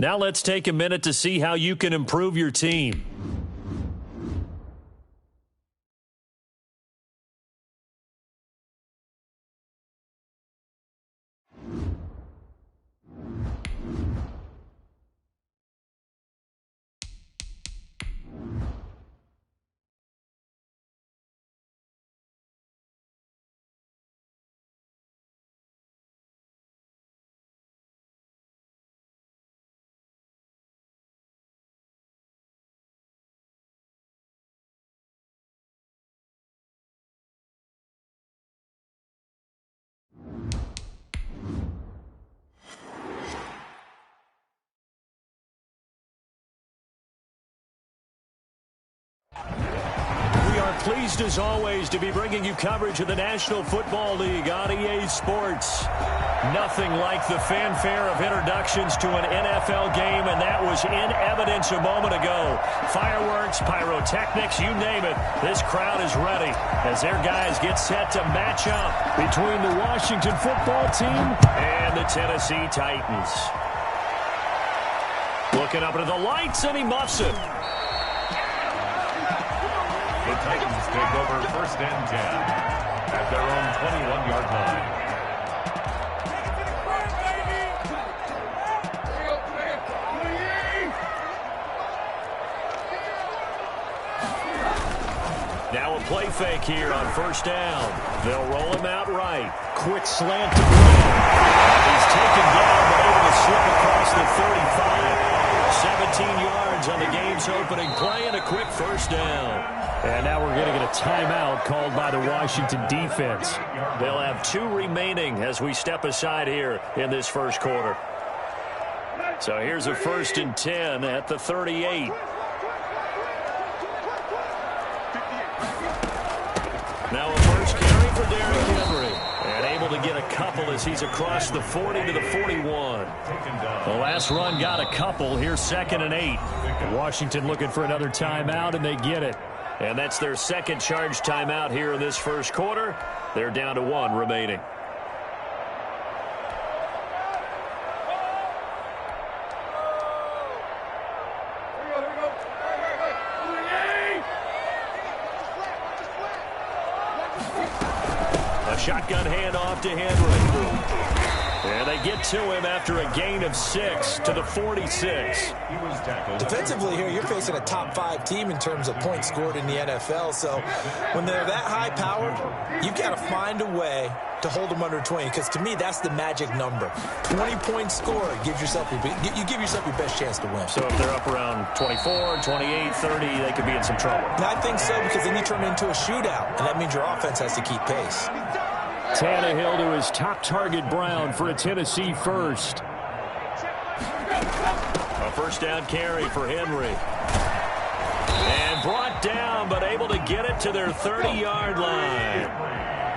Now let's take a minute to see how you can improve your team. Pleased as always to be bringing you coverage of the National Football League on EA Sports. Nothing like the fanfare of introductions to an NFL game, and that was in evidence a moment ago. Fireworks, pyrotechnics, you name it. This crowd is ready as their guys get set to match up between the Washington football team and the Tennessee Titans. Looking up into the lights, and he muffs it. The Titans take over 1st and 10 at their own 21-yard line. Now a play fake here on 1st down. They'll roll him out right. Quick slant to Brown. He's taken down, but able to slip across the 35. 17 yards on the game's opening play and a quick 1st down. And now we're going to get a timeout called by the Washington defense. They'll have 2 remaining as we step aside here in this first quarter. So here's a 1st and 10 at the 38. Now a first carry for Derrick Henry. And able to get a couple as he's across the 40 to the 41. The last run got a couple. Here's 2nd and 8. Washington looking for another timeout, and they get it. And that's their second charge timeout here in this first quarter. They're down to 1 remaining. A shotgun handoff to Henry. And they get to him after a gain of 6 to the 46. Defensively here, you're facing a top 5 team in terms of points scored in the NFL. So when they're that high-powered, you've got to find a way to hold them under 20. Because to me, that's the magic number. 20 points scored gives yourself you give yourself your best chance to win. So if they're up around 24, 28, 30, they could be in some trouble. And I think so, because then you turn it into a shootout, and that means your offense has to keep pace. Tannehill to his top target, Brown, for a Tennessee first. A 1st down carry for Henry. And brought down, but able to get it to their 30-yard line.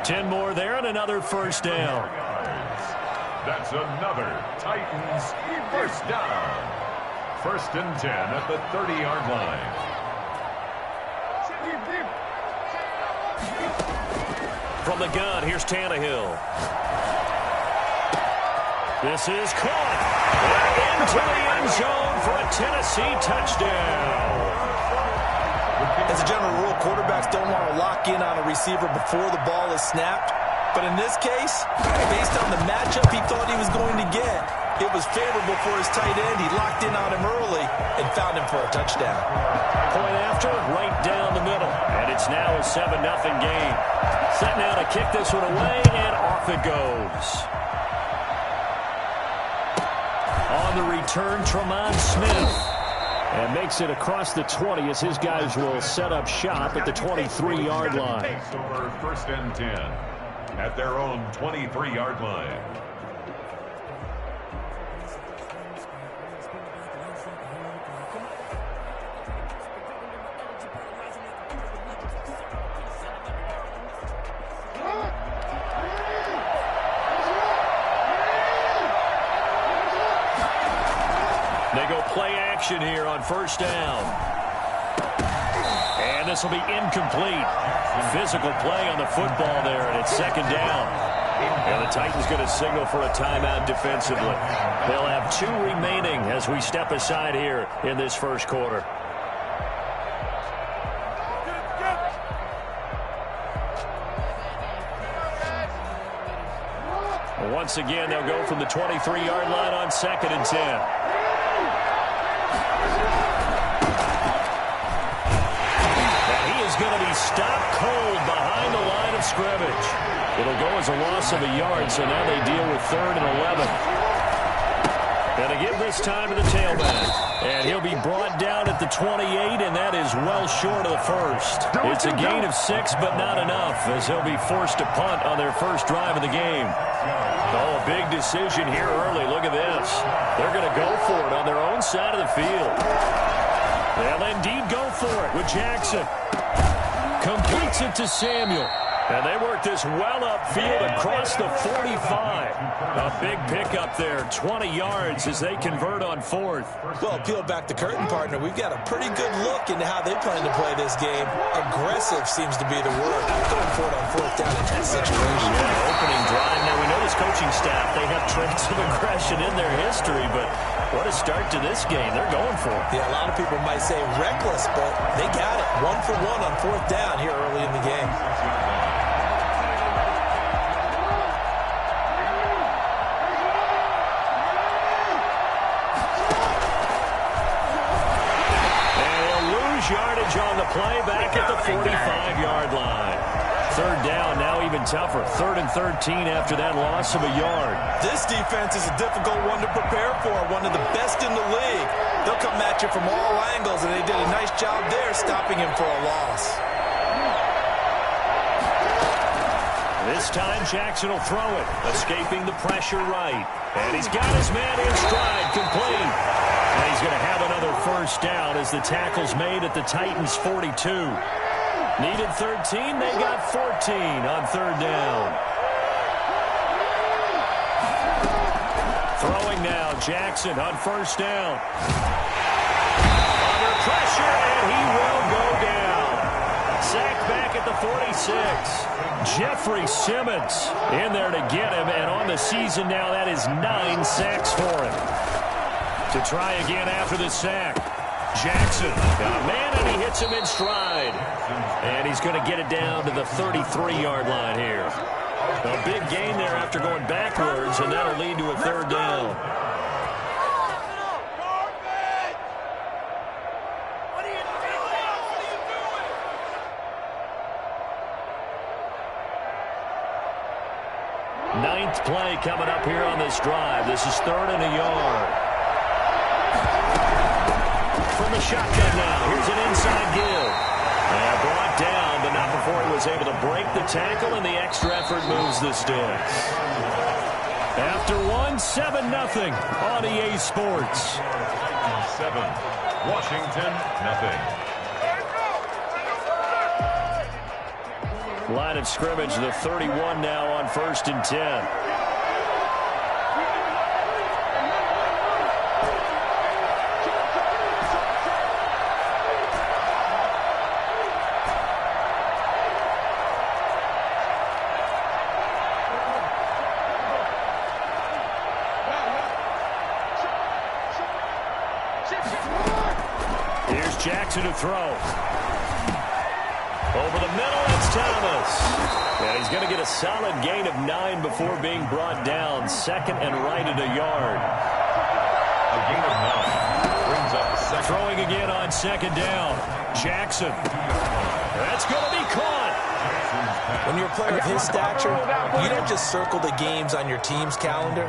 10 more there and another 1st down. That's another Titans 1st down. 1st and 10 at the 30-yard line. From the gun, here's Tannehill. This is caught. And into the end zone for a Tennessee touchdown. As a general rule, quarterbacks don't want to lock in on a receiver before the ball is snapped. But in this case, based on the matchup he thought he was going to get, it was favorable for his tight end. He locked in on him early and found him for a touchdown. Point after, right down the middle. And it's now a 7-0 game. Set now to kick this one away, and off it goes. On the return, Tremont Smith. And makes it across the 20 as his guys will set up shop at the 23-yard line. Takes over 1st and 10 at their own 23-yard line. They go play action here on 1st down. And this will be incomplete. Physical play on the football there, and it's 2nd down. And the Titans going to signal for a timeout defensively. They'll have 2 remaining as we step aside here in this first quarter. Once again, they'll go from the 23-yard line on 2nd and 10. And he is going to be stopped cold behind the line of scrimmage. It'll go as a loss of a yard, so now they deal with 3rd and 11. And to give this time to the tailback. And he'll be brought down at the 28, and that is well short of the first. It's a gain of 6, but not enough, as he'll be forced to punt on their first drive of the game. Oh, a big decision here early. Look at this. They're going to go for it on their own side of the field. They'll indeed go for it with Jackson. Completes it to Samuel. And they work this well upfield across the 45. A big pickup there, 20 yards as they convert on 4th. Well, peel back the curtain, partner. We've got a pretty good look into how they plan to play this game. Aggressive seems to be the word. Going for it on 4th down in that situation. Yeah, opening drive. Now, we know this coaching staff, they have traits of aggression in their history, but what a start to this game. They're going for it. Yeah, a lot of people might say reckless, but they got it. 1 for 1 on 4th down here early in the game. Yardage on the play back at the 45-yard line. 3rd down, now even tougher. 3rd and 13 after that loss of a yard. This defense is a difficult one to prepare for, one of the best in the league. They'll come at you from all angles, and they did a nice job there stopping him for a loss. This time Jackson will throw it, escaping the pressure right. And he's got his man in stride, complete. And he's going to have another first down as the tackle's made at the Titans' 42. Needed 13, they got 14 on 3rd down. Throwing now, Jackson on 1st down. Under pressure, and he will go down. Sacked back at the 46. Jeffrey Simmons in there to get him, and on the season now, that is 9 sacks for him. To try again after the sack. Jackson got a man, and he hits him in stride. And he's going to get it down to the 33-yard line here. A big gain there after going backwards, and that'll lead to a 3rd down. Ninth play coming up here on this drive. This is 3rd and a yard. From the shotgun now. Here's an inside give. And brought down, but not before he was able to break the tackle, and the extra effort moves the sticks. After 1, 7-0 on EA Sports. 7, Washington, nothing. Line of scrimmage, the 31 now on 1st and 10. Here's Jackson to throw. Over the middle, it's Thomas. And he's going to get a solid gain of 9 before being brought down. 2nd and right at a yard. A gain of 9 brings up 2nd. Throwing again on 2nd down. Jackson. That's going to be caught. When you're a player of his stature, you don't just circle the games on your team's calendar.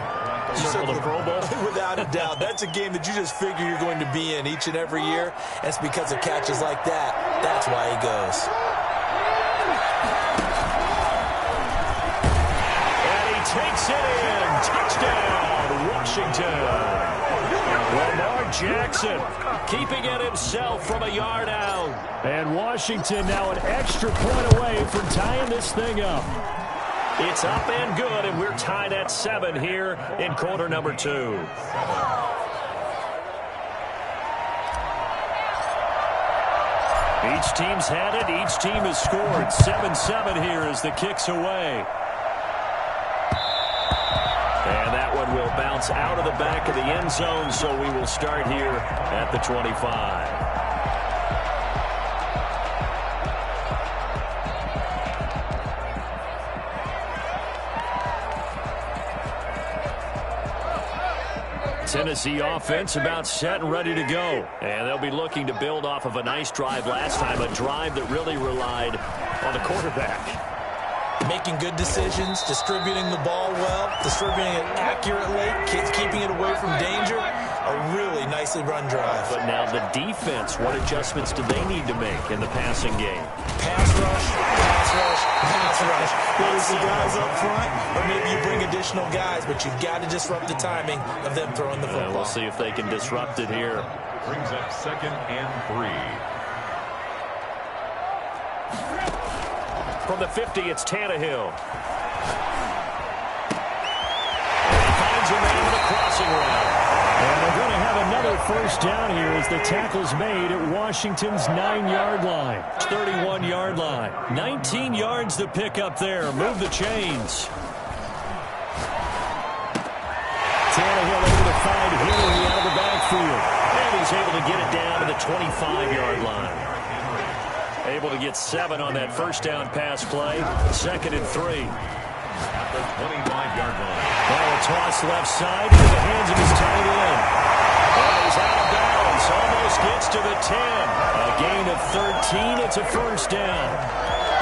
You Circle the Pro Bowl? Without a doubt. That's a game that you just figure you're going to be in each and every year. It's because of catches like that. That's why he goes. And he takes it in. Touchdown, Washington. Lamar Jackson keeping it himself from a yard out. And Washington now an extra point away from tying this thing up. It's up and good, and we're tied at 7 here in quarter number 2. Each team's had it. Each team has scored. 7-7 here as the kick's away. bounce out of the back of the end zone, so we will start here at the 25. Tennessee offense about set and ready to go. And they'll be looking to build off of a nice drive last time, a drive that really relied on the quarterback. Making good decisions, distributing the ball well, distributing it accurately, keeping it away from danger. A really nicely run drive. But now the defense, what adjustments do they need to make in the passing game? Pass rush, pass rush, pass rush. Whether it's the guys up front or maybe you bring additional guys, but you've got to disrupt the timing of them throwing the football. We'll see if they can disrupt it here. Brings up 2nd and 3. From the 50, it's Tannehill. And he finds a man in the crossing route. And they're going to have another first down here as the tackle's made at Washington's 9-yard line. 31-yard line. 19 yards to pick up there. Move the chains. Tannehill able to find Henry out of the backfield. And he's able to get it down to the 25-yard line. Able to get 7 on that first down pass play. 2nd and 3. At the 25-yard line. Now a toss left side into the hands of his tight end. And he's out of bounds. Almost gets to the 10. A gain of 13. It's a first down.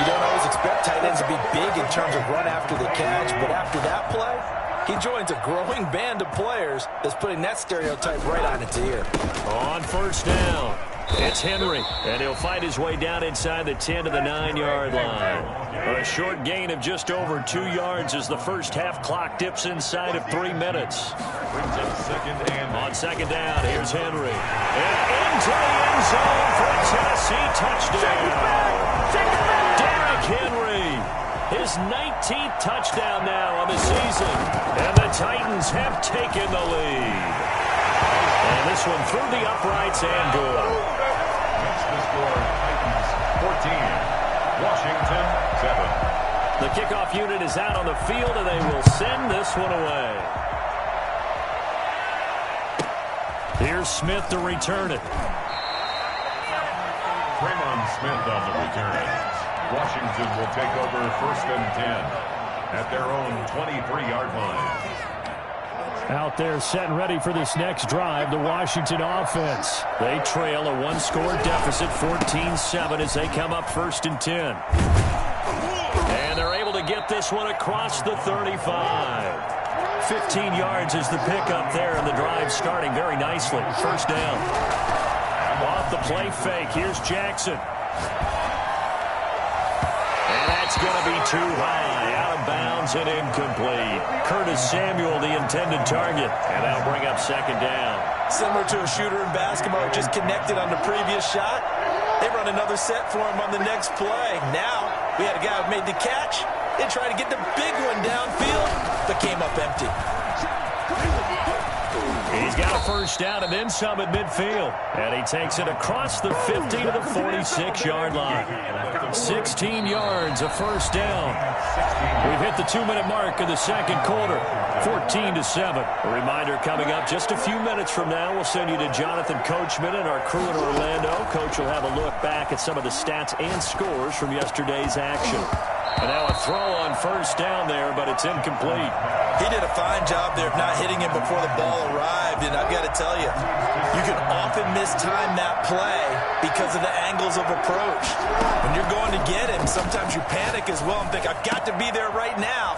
You don't always expect tight ends to be big in terms of run after the catch, but after that play, he joins a growing band of players that's putting that stereotype right on its ear. On first down, it's Henry, and he'll fight his way down inside the 10 to the 9-yard line. A short gain of just over 2 yards as the first half clock dips inside of 3 minutes. Brings up 2nd and. On 2nd down, here's Henry. And into the end zone for a Tennessee touchdown. Derrick Henry, his 19th touchdown now on the season. And the Titans have taken the lead. And this one through the uprights and good. Makes the score Titans 14. Washington 7. The kickoff unit is out on the field, and they will send this one away. Here's Smith to return it. Tremon Smith on the return. Washington will take over 1st and 10 at their own 23-yard line. Out there set and ready for this next drive, the Washington offense. They trail a one-score deficit, 14-7, as they come up 1st and 10. And they're able to get this one across the 35. 15 yards is the pickup there, and the drive starting very nicely. First down. Off the play fake, here's Jackson. And that's going to be too high, out of bounds and incomplete. Curtis Samuel, the intended target, and that'll bring up 2nd down. Similar to a shooter in basketball, just connected on the previous shot. They run another set for him on the next play. Now, we had a guy who made the catch. They tried to get the big one downfield, but came up empty. He's got a first down and then some at midfield. And he takes it across the 50 to the 46-yard line. 16 yards, a first down. We've hit the 2-minute mark of the second quarter. 14-7. A reminder coming up just a few minutes from now. We'll send you to Jonathan Coachman and our crew in Orlando. Coach will have a look back at some of the stats and scores from yesterday's action. And now a throw on first down there, but it's incomplete. He did a fine job there of not hitting him before the ball arrived, and I've got to tell you, you can often mistime that play because of the angles of approach. When you're going to get him, sometimes you panic as well and think, I've got to be there right now.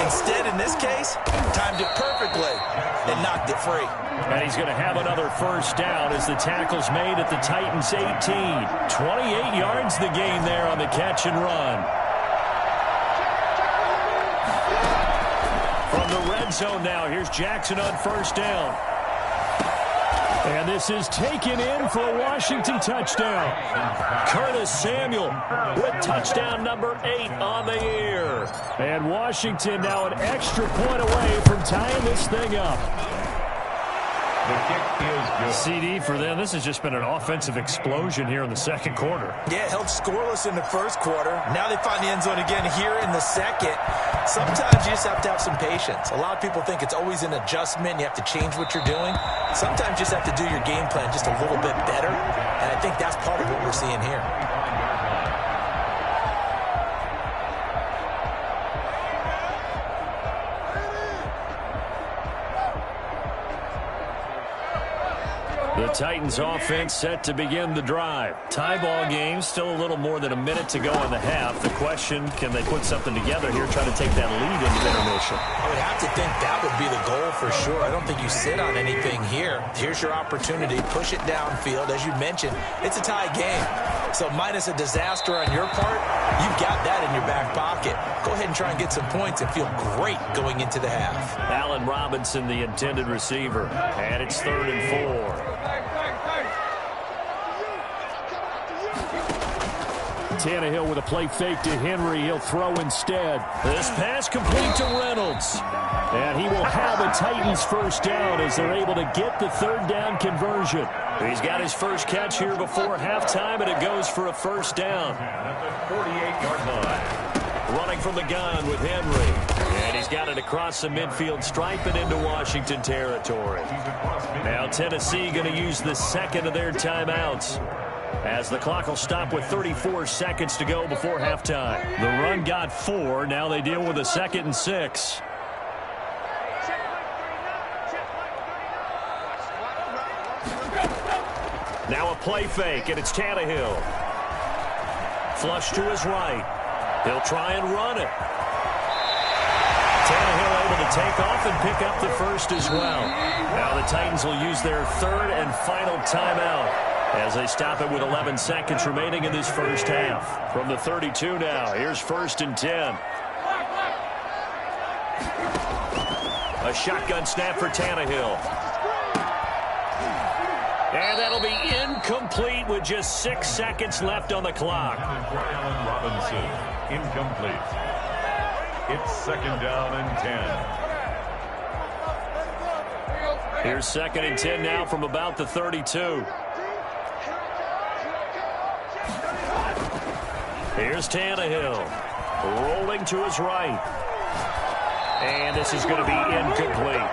Instead, in this case, timed it perfectly and knocked it free. And he's going to have another first down as the tackle's made at the Titans' 18. 28 yards the gain there on the catch and run. From the red zone now, here's Jackson on first down. And this is taken in for a Washington touchdown. Curtis Samuel with touchdown number 8 on the year. And Washington now an extra point away from tying this thing up. The kick is good. CD for them. This has just been an offensive explosion here in the second quarter. Yeah, held scoreless in the first quarter. Now they find the end zone again here in the second. Sometimes you just have to have some patience. A lot of people think it's always an adjustment. You have to change what you're doing. Sometimes you just have to do your game plan just a little bit better. And I think that's part of what we're seeing here. The Titans offense set to begin the drive. Tie ball game, still a little more than a minute to go in the half. The question, can they put something together here, try to take that lead into intermission? I would have to think that would be the goal for sure. I don't think you sit on anything here. Here's your opportunity. Push it downfield. As you mentioned, it's a tie game. So minus a disaster on your part, you've got that in your back pocket. Go ahead and try and get some points and feel great going into the half. Allen Robinson, the intended receiver. And it's 3rd and 4. Tannehill with a play fake to Henry. He'll throw instead. This pass complete to Reynolds. And he will have a Titans first down as they're able to get the 3rd down conversion. He's got his first catch here before halftime, and it goes for a first down. At the 48-yard line. Running from the gun with Henry. And he's got it across the midfield stripe and into Washington territory. Now Tennessee going to use the second of their timeouts, as the clock will stop with 34 seconds to go before halftime. The run got 4. Now they deal with a 2nd and 6. Now a play fake, and it's Tannehill. Flush to his right. He'll try and run it. Tannehill able to take off and pick up the first as well. Now the Titans will use their 3rd and final timeout as they stop it with 11 seconds remaining in this first half. From the 32 now, here's 1st and 10. A shotgun snap for Tannehill. And that'll be incomplete with just 6 seconds left on the clock. Allen Robinson, incomplete. It's 2nd down and 10. Here's 2nd and 10 now from about the 32. Here's Tannehill, rolling to his right. And this is going to be incomplete.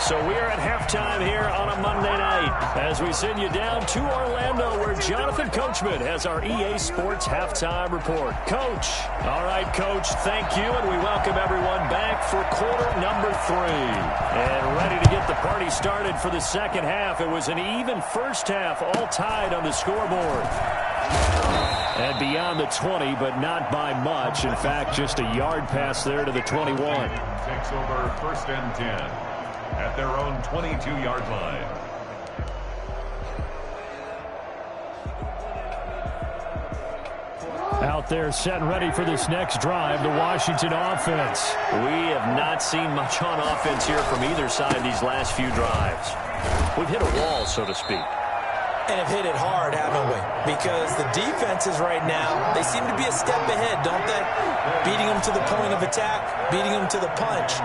So we are at halftime here on a Monday night as we send you down to Orlando, where Jonathan Coachman has our EA Sports Halftime Report. Coach. All right, Coach, thank you, and we welcome everyone back for quarter number 3. And ready to get the party started for the second half. It was an even first half, all tied on the scoreboard. And beyond the 20, but not by much. In fact, just a yard pass there to the 21. Takes over 1st and 10 at their own 22-yard line. Out there set and ready for this next drive, the Washington offense. We have not seen much on offense here from either side these last few drives. We've hit a wall, so to speak. And have hit it hard, haven't we? Because the defenses right now, they seem to be a step ahead, don't they? Beating them to the point of attack, beating them to the punch.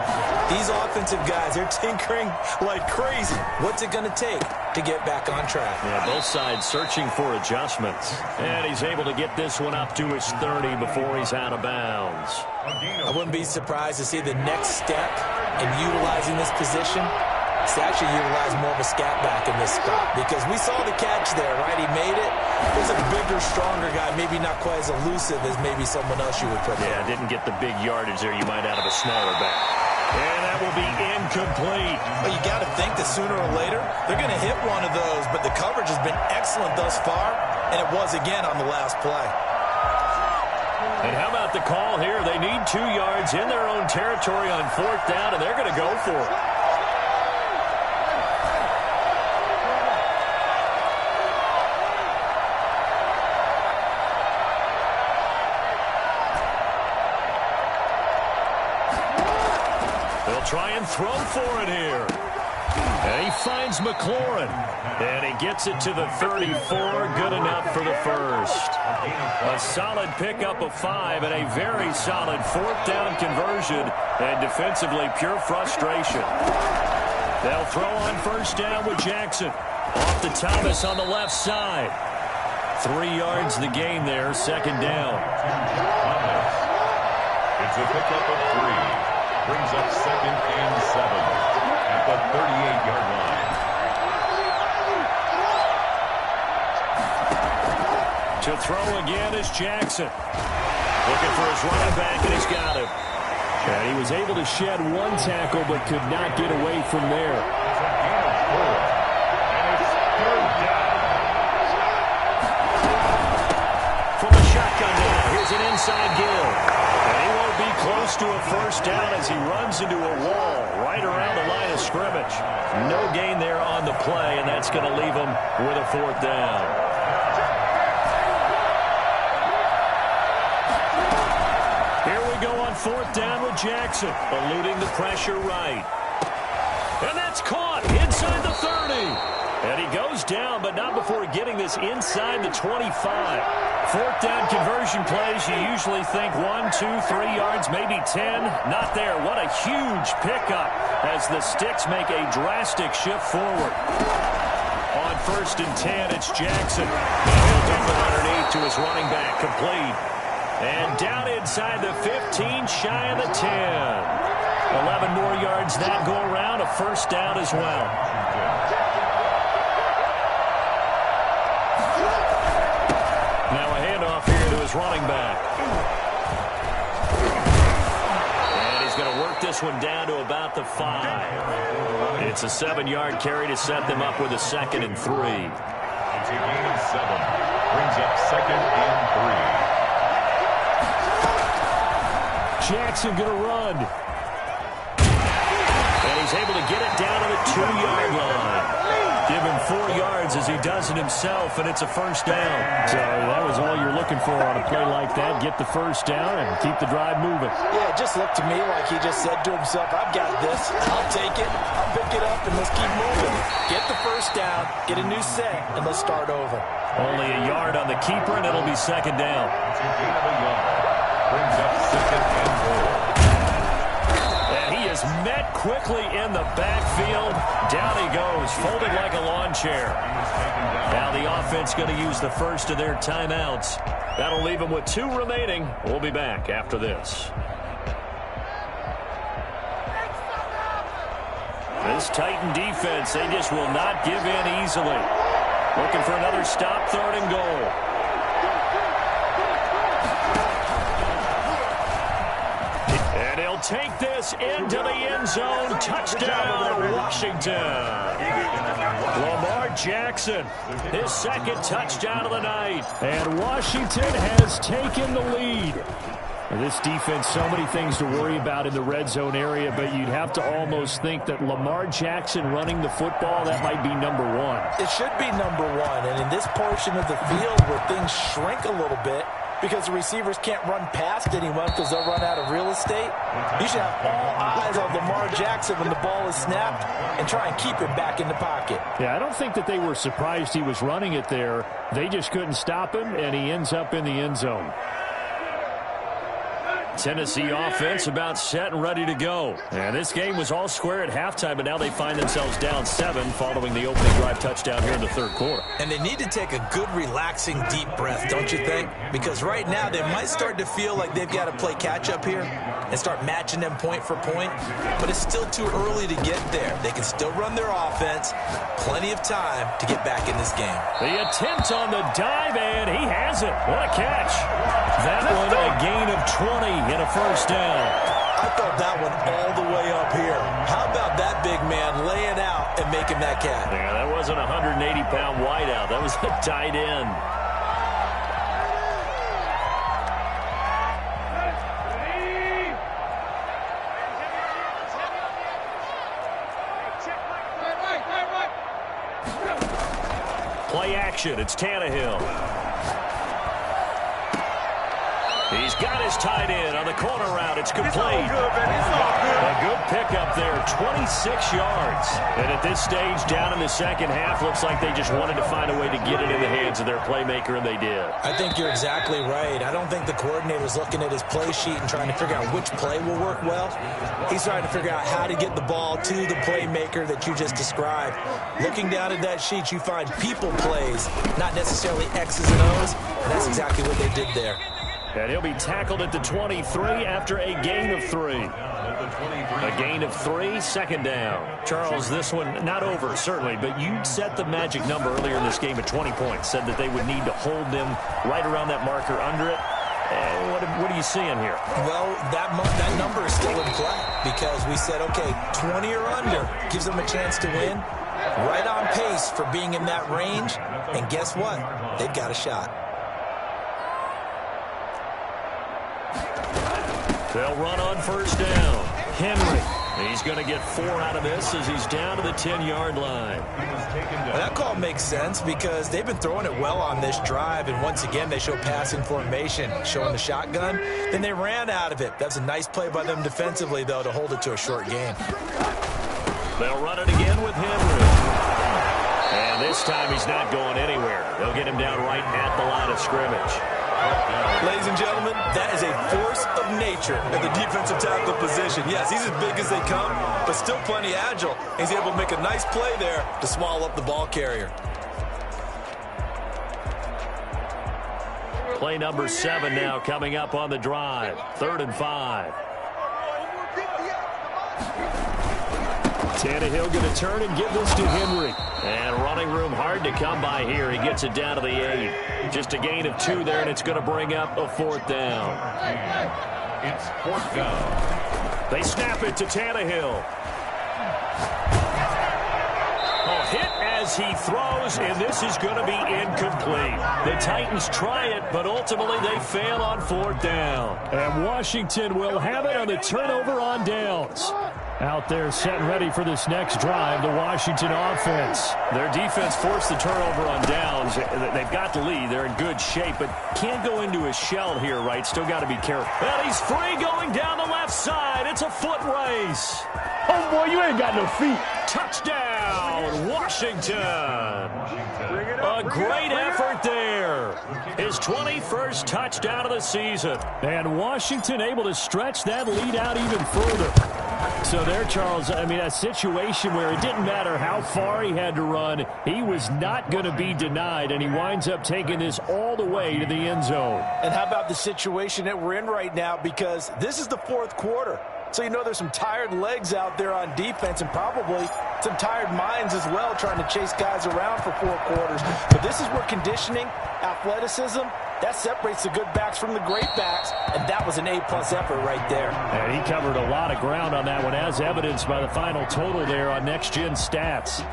These offensive guys, they're tinkering like crazy. What's it going to take to get back on track? Yeah, both sides searching for adjustments. And he's able to get this one up to his 30 before he's out of bounds. I wouldn't be surprised to see the next step in utilizing this position. To actually utilize more of a scat back in this spot, because we saw the catch there, right? He made it. There's a bigger, stronger guy, maybe not quite as elusive as maybe someone else you would put there. Yeah, didn't get the big yardage there you might out of a smaller back. And that will be incomplete. Well, you got to think that sooner or later they're going to hit one of those, but the coverage has been excellent thus far, and it was again on the last play. And how about the call here? They need 2 yards in their own territory on 4th down, and they're going to go for it. Try and throw for it here. And he finds McLaurin. And he gets it to the 34. Good enough for the first. A solid pickup of 5 and a very solid 4th down conversion. And defensively, pure frustration. They'll throw on first down with Jackson. Off to Thomas on the left side. 3 yards the gain there, second down. It's a pickup of 3. Brings up 2nd and 7 at the 38-yard line. To throw again is Jackson. Looking for his running back, and he's got him. And he was able to shed 1 tackle, but could not get away from there. It's a gain of 4. And it's 3rd down. From the shotgun now, here's an inside give. And he won't be close to a first down as he runs into a wall right around the line of scrimmage. No gain there on the play, and that's going to leave him with a 4th down. Here we go on 4th down with Jackson, eluding the pressure right. And that's caught inside the 30. And he goes down, but not before getting this inside the 25. 4th down conversion plays, you usually think 1, 2, 3 yards, maybe 10. Not there. What a huge pickup as the Sticks make a drastic shift forward. On 1st and 10, it's Jackson. He'll dump it underneath to his running back, complete. And down inside the 15, shy of the 10. 11 more yards that go around, a first down as well. Now a handoff here to his running back. And he's going to work this one down to about the 5. It's a 7-yard carry to set them up with a 2nd and 3. It's a gain of 7. Brings up 2nd and 3. Jackson going to run. And he's able to get it down to the 2-yard line. Give him 4 yards as he does it himself, and it's a first down. So that was all you're looking for on a play like that. Get the first down and keep the drive moving. Yeah, it just looked to me like he just said to himself, I've got this. I'll take it. I'll pick it up, and let's keep moving. Get the first down, get a new set, and let's start over. Only a yard on the keeper, and it'll be second down. It's a gain of a yard. Brings up 2nd and 4. And he is met quickly in the backfield. Down he goes, folded like a lawn chair. Now the offense going to use the first of their timeouts. That'll leave them with 2 remaining. We'll be back after this. This Titan defense, they just will not give in easily. Looking for another stop, 3rd and goal. And he'll take this into the end zone. Touchdown, Washington. Lamar Jackson, his 2nd touchdown of the night. And Washington has taken the lead. This defense, so many things to worry about in the red zone area, but you'd have to almost think that Lamar Jackson running the football, that might be number 1. It should be number 1, and in this portion of the field where things shrink a little bit because the receivers can't run past anyone because they'll run out of real estate, you should have all eyes on Lamar Jackson when the ball is snapped and try and keep him back in the pocket. Yeah, I don't think that they were surprised he was running it there. They just couldn't stop him, and he ends up in the end zone. Tennessee offense about set and ready to go. And this game was all square at halftime, but now they find themselves down 7 following the opening drive touchdown here in the 3rd quarter. And they need to take a good, relaxing, deep breath, don't you think? Because right now they might start to feel like they've got to play catch-up here and start matching them point for point. But it's still too early to get there. They can still run their offense. Plenty of time to get back in this game. The attempt on the dive, and he has it. What a catch. That one a gain of 20 and a first down. I thought that one all the way up here. How about that big man laying out and making that catch? Yeah, that wasn't a 180-pound wideout. That was a tight end. Play action. It's Tannehill. He's got his tight end on the corner route. It's complete. A good pickup there, 26 yards. And at this stage, down in the second half, looks like they just wanted to find a way to get it in the hands of their playmaker, and they did. I think you're exactly right. I don't think the coordinator's looking at his play sheet and trying to figure out which play will work well. He's trying to figure out how to get the ball to the playmaker that you just described. Looking down at that sheet, you find people plays, not necessarily X's and O's, and that's exactly what they did there. And he'll be tackled at the 23 after a gain of 3. A gain of 3, second down. Charles, this one not over, certainly, but you set the magic number earlier in this game at 20 points, said that they would need to hold them right around that marker under it. What are you seeing here? Well, that number is still in play because we said, okay, 20 or under gives them a chance to win. Right on pace for being in that range. And guess what? They've got a shot. They'll run on first down. Henry. He's going to get 4 out of this as he's down to the 10-yard line. Well, that call makes sense because they've been throwing it well on this drive, and once again they show passing formation, showing the shotgun. Then they ran out of it. That's a nice play by them defensively, though, to hold it to a short gain. They'll run it again with Henry. And this time he's not going anywhere. They'll get him down right at the line of scrimmage. Ladies and gentlemen, that is a force of nature at the defensive tackle position. Yes, he's as big as they come, but still plenty agile. He's able to make a nice play there to swallow up the ball carrier. Play number 7 now coming up on the drive. 3rd and 5. Tannehill going to turn and give this to Henry. And running room hard to come by here. He gets it down to the 8. Just a gain of 2 there, and it's going to bring up a 4th down. It's 4th down. They snap it to Tannehill. A hit as he throws, and this is going to be incomplete. The Titans try it, but ultimately they fail on 4th down. And Washington will have it on the turnover on downs. Out there set and ready for this next drive, the Washington offense. Their defense forced the turnover on downs. They've got the lead. They're in good shape, but can't go into a shell here, right? Still got to be careful. And he's free going down the left side. It's a foot race. Oh, boy, you ain't got no feet. Touchdown, Washington. A great effort there. His 21st touchdown of the season. And Washington able to stretch that lead out even further. So there, Charles, I mean, a situation where it didn't matter how far he had to run, he was not going to be denied, and he winds up taking this all the way to the end zone. And how about the situation that we're in right now? Because this is the 4th quarter. So you know there's some tired legs out there on defense and probably some tired minds as well trying to chase guys around for 4 quarters. But this is where conditioning, athleticism, that separates the good backs from the great backs, and that was an A-plus effort right there. And he covered a lot of ground on that one, as evidenced by the final total there on Next Gen Stats.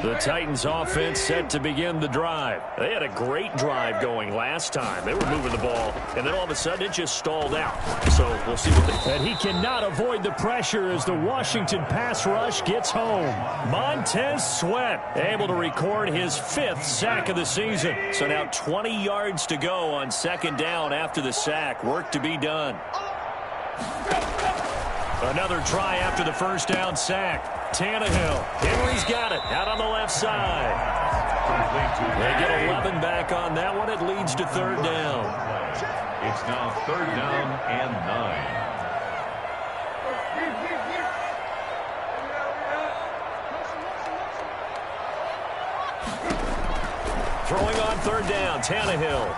The Titans offense set to begin the drive. They had a great drive going last time. They were moving the ball, and then all of a sudden it just stalled out. So we'll see what they think. And he cannot avoid the pressure as the Washington pass rush gets home. Montez Sweat able to record his 5th sack of the season. So now 20 yards to go on 2nd down after the sack. Work to be done. Another try after the first down sack. Tannehill. Henry's got it out on the left side. They get 11 back on that one. It leads to 3rd down. It's now 3rd down and 9. Throwing on 3rd down, Tannehill.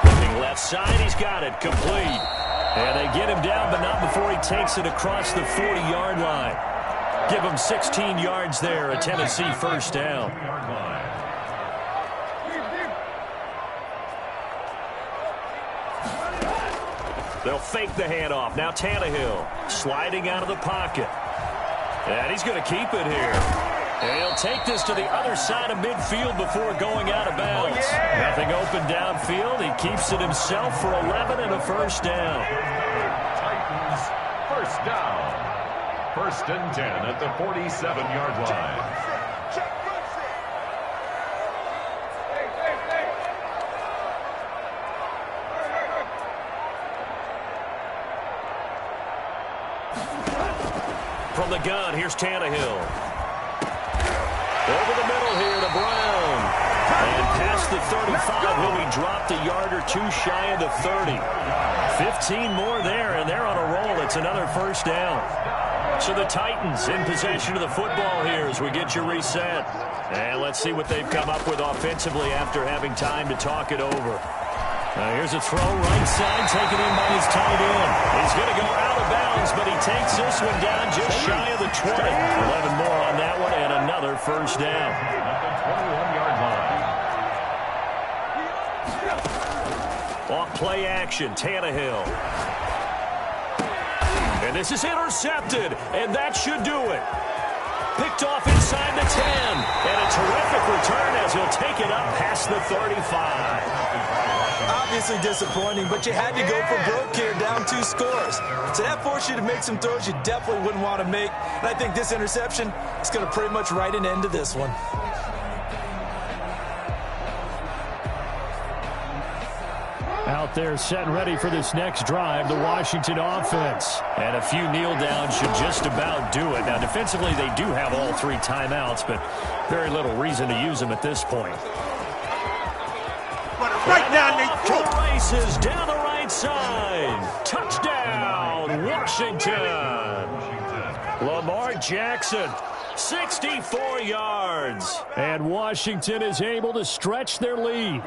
Looking left side, he's got it, complete. And they get him down, but not before he takes it across the 40-yard line. Give him 16 yards there, a Tennessee 1st down. They'll fake the handoff. Now Tannehill sliding out of the pocket. And he's going to keep it here. And he'll take this to the other side of midfield before going out of bounds. Oh, yeah. Nothing open downfield. He keeps it himself for 11 and a 1st down. down. 1st and 10 at the 47-yard line. From the gun, here's Tannehill. Over the middle here to Brown. And past the 35, he'll be dropped a yard or two shy of the 30. 15 more there, and they're on a roll. It's another 1st down. So the Titans in possession of the football here as we get you reset. And let's see what they've come up with offensively after having time to talk it over. Here's a throw right side, taken in by his tight end. He's going to go out of bounds, but he takes this one down just shy of the 20. 11 more on that one, and another 1st down. At the 21-yard line. Off play action, Tannehill. And this is intercepted, and that should do it. Picked off inside the 10, and a terrific return as he'll take it up past the 35. Obviously disappointing, but you had to go for broke here, down 2 scores. So that forced you to make some throws you definitely wouldn't want to make. And I think this interception is going to pretty much write an end to this one. Out there set and ready for this next drive, the Washington offense. And a few kneel downs should just about do it. Now, defensively, they do have all 3 timeouts, but very little reason to use them at this point. Right now, Nate. Races down the right side. Touchdown, Washington. Lamar Jackson, 64 yards. And Washington is able to stretch their lead.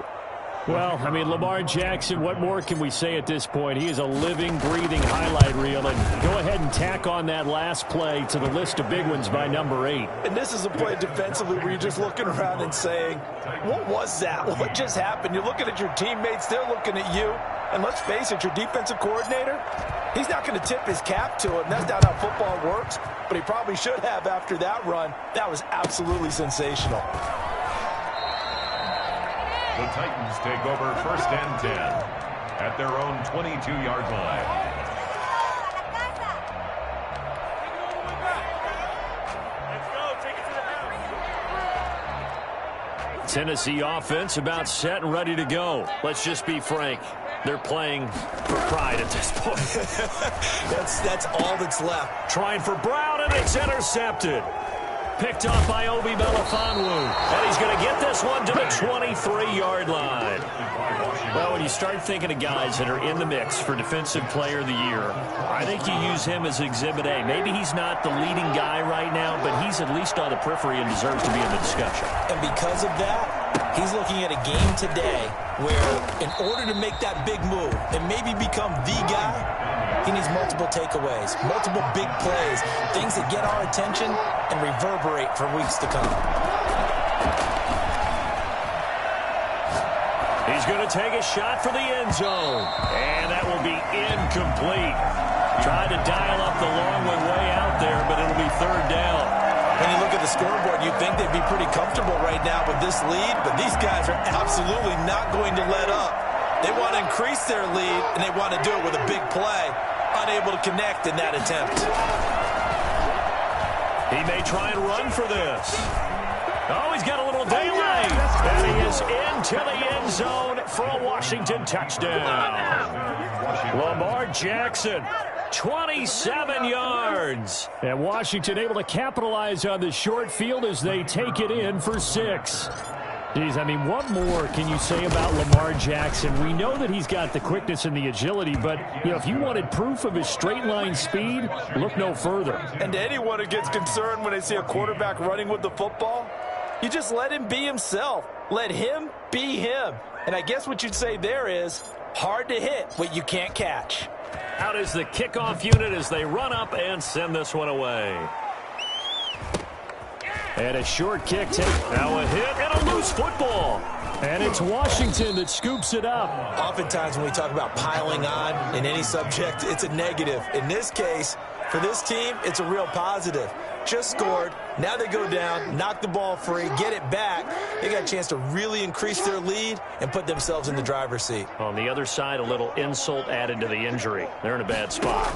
Well, I mean, Lamar Jackson, what more can we say at this point? He is a living, breathing highlight reel. And go ahead and tack on that last play to the list of big ones by number 8. And this is a play defensively where you're just looking around and saying, what was that? What just happened? You're looking at your teammates. They're looking at you. And let's face it, your defensive coordinator, he's not going to tip his cap to him. That's not how football works. But he probably should have after that run. That was absolutely sensational. The Titans take over 1st and 10 at their own 22-yard line. Tennessee offense about set and ready to go. Let's just be frank. They're playing for pride at this point. That's all that's left. Trying for Brown, and it's intercepted. Picked off by Obi Melifonwu. And he's going to get this one to the 23-yard line. Well, when you start thinking of guys that are in the mix for Defensive Player of the Year, I think you use him as Exhibit A. Maybe he's not the leading guy right now, but he's at least on the periphery and deserves to be in the discussion. And because of that, he's looking at a game today where in order to make that big move and maybe become the guy, he needs multiple takeaways, multiple big plays, things that get our attention and reverberate for weeks to come. He's going to take a shot for the end zone. And that will be incomplete. Tried to dial up the long way out there, but it'll be 3rd down. When you look at the scoreboard, you'd think they'd be pretty comfortable right now with this lead, but these guys are absolutely not going to let up. They want to increase their lead, and they want to do it with a big play. Unable to connect in that attempt. He may try and run for this. Oh, he's got a little daylight. And he is into the end zone for a Washington touchdown. Lamar Jackson, 27 yards. And Washington able to capitalize on the short field as they take it in for 6. Geez, I mean, what more can you say about Lamar Jackson? We know that he's got the quickness and the agility, but, you know, if you wanted proof of his straight-line speed, look no further. And to anyone who gets concerned when they see a quarterback running with the football, you just let him be himself. Let him be him. And I guess what you'd say there is hard to hit what you can't catch. Out is the kickoff unit as they run up and send this one away. And a short kick take. Now a hit and a loose football. And it's Washington that scoops it up. Oftentimes when we talk about piling on in any subject, it's a negative. In this case, for this team, it's a real positive. Just scored. Now they go down, knock the ball free, get it back. They got a chance to really increase their lead and put themselves in the driver's seat. On the other side, a little insult added to the injury. They're in a bad spot.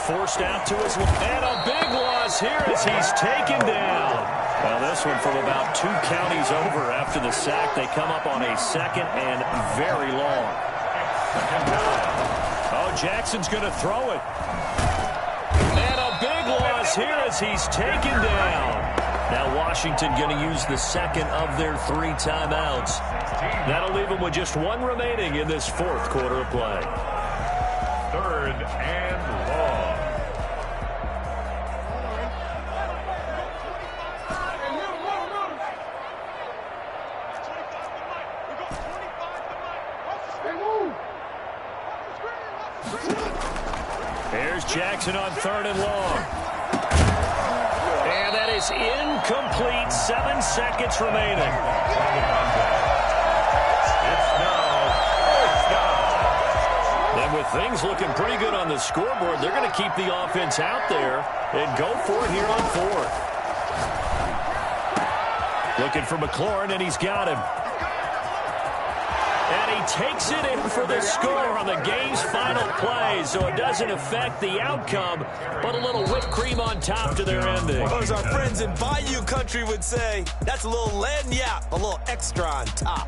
forced out to his left. And a big loss here as he's taken down. Well, this one from about 2 counties over after the sack. They come up on a second and very long. Oh, Jackson's going to throw it. And a big loss here as he's taken down. Now Washington going to use the second of their 3 timeouts. That'll leave them with just 1 remaining in this 4th quarter of play. 3rd and long. Here's Jackson on 3rd and long. And that is incomplete. 7 seconds remaining. It's now 4th down. And with things looking pretty good on the scoreboard, they're going to keep the offense out there and go for it here on 4th. Looking for McLaurin, and he's got him. And he takes it in for the score on the game's final play, so it doesn't affect the outcome, but a little whipped cream on top to their ending. Or as our friends in Bayou Country would say, that's a little lagniappe, a little extra on top.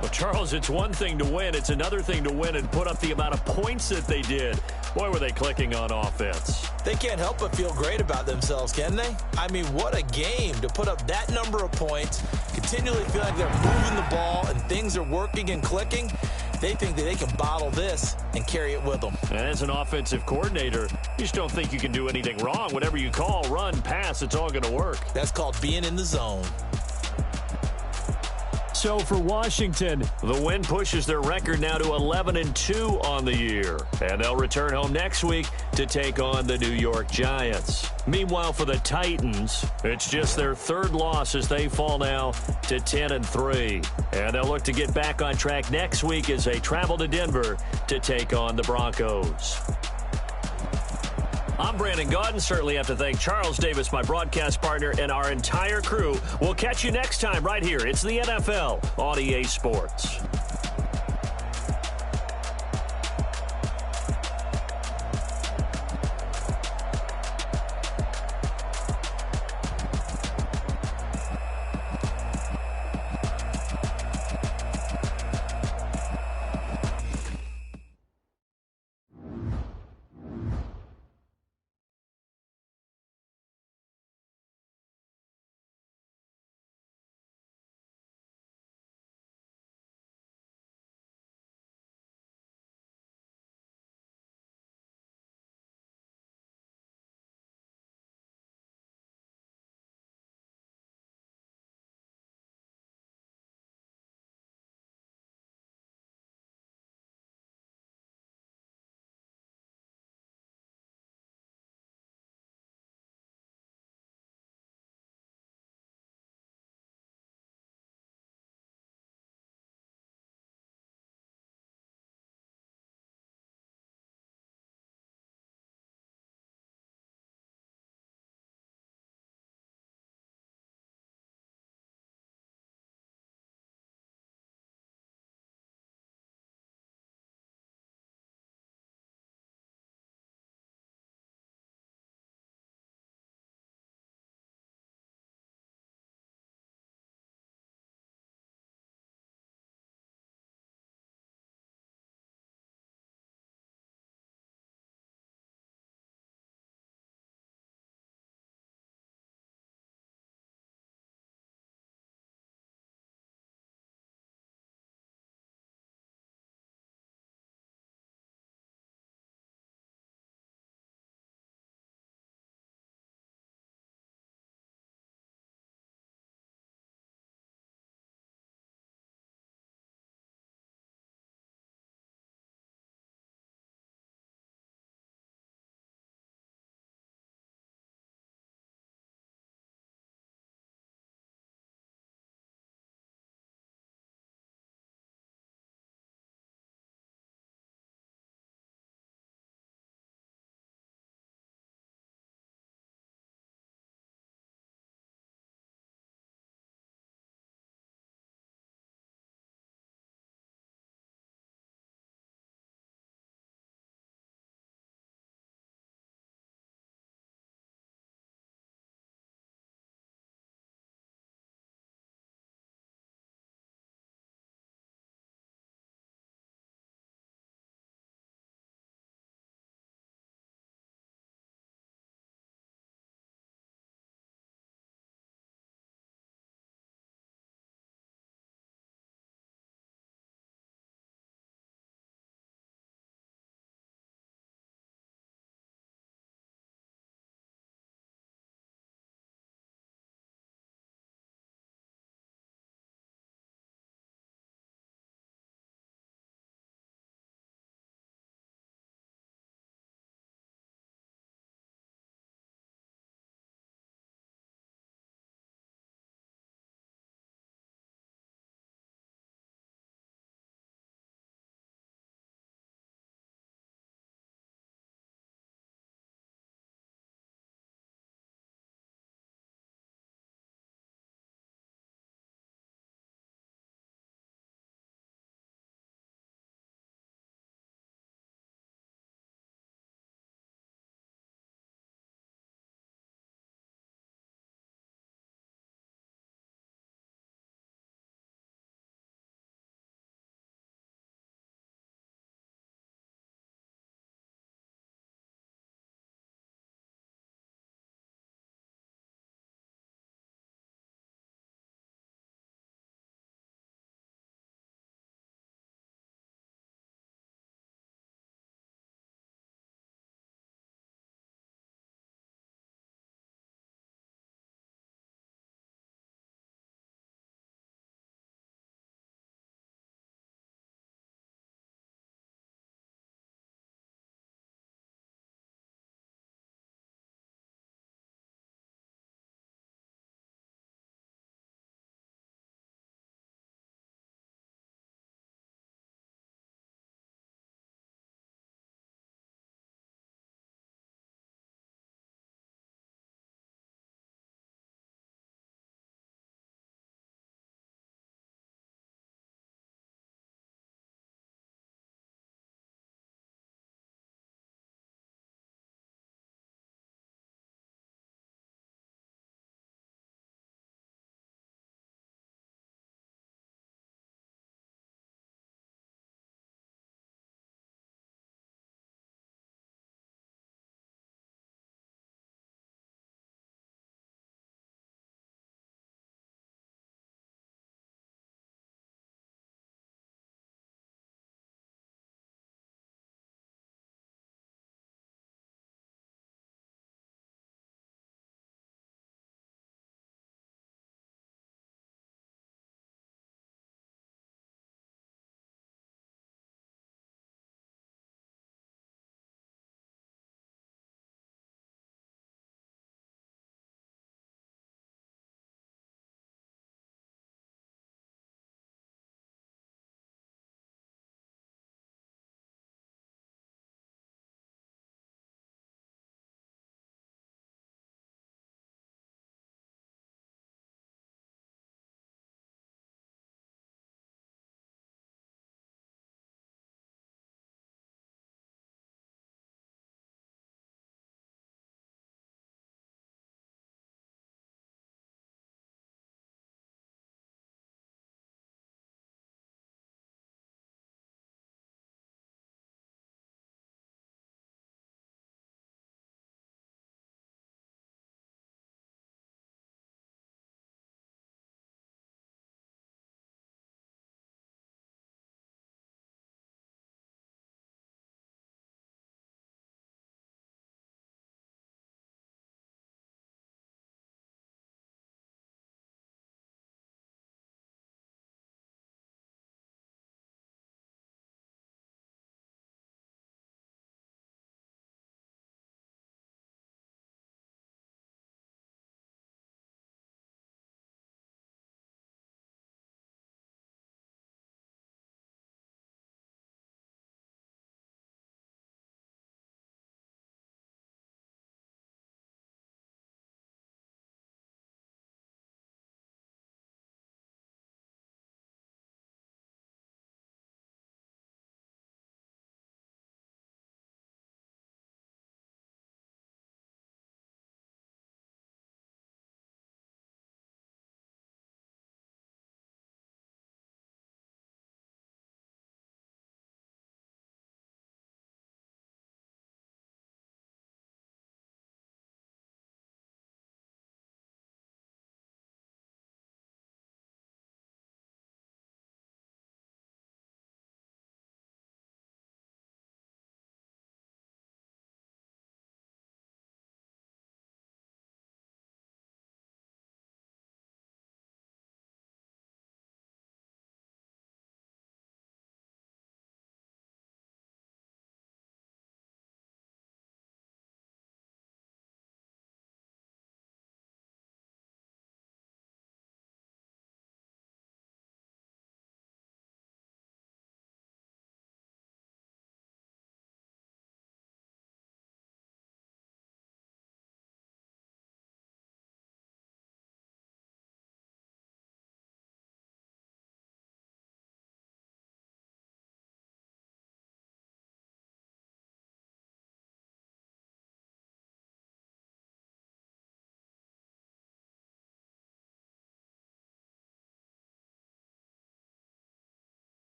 Well, Charles, it's one thing to win. It's another thing to win and put up the amount of points that they did. Boy, were they clicking on offense. They can't help but feel great about themselves, can they? I mean, what a game to put up that number of points, continually feel like they're moving the ball and things are working and clicking. They think that they can bottle this and carry it with them. And as an offensive coordinator, you just don't think you can do anything wrong. Whatever you call, run, pass, it's all going to work. That's called being in the zone. So for Washington, the win pushes their record now to 11-2 on the year. And they'll return home next week to take on the New York Giants. Meanwhile, for the Titans, it's just their 3rd loss as they fall now to 10-3. And they'll look to get back on track next week as they travel to Denver to take on the Broncos. I'm Brandon Gaudin. Certainly have to thank Charles Davis, my broadcast partner, and our entire crew. We'll catch you next time right here. It's the NFL on EA Sports.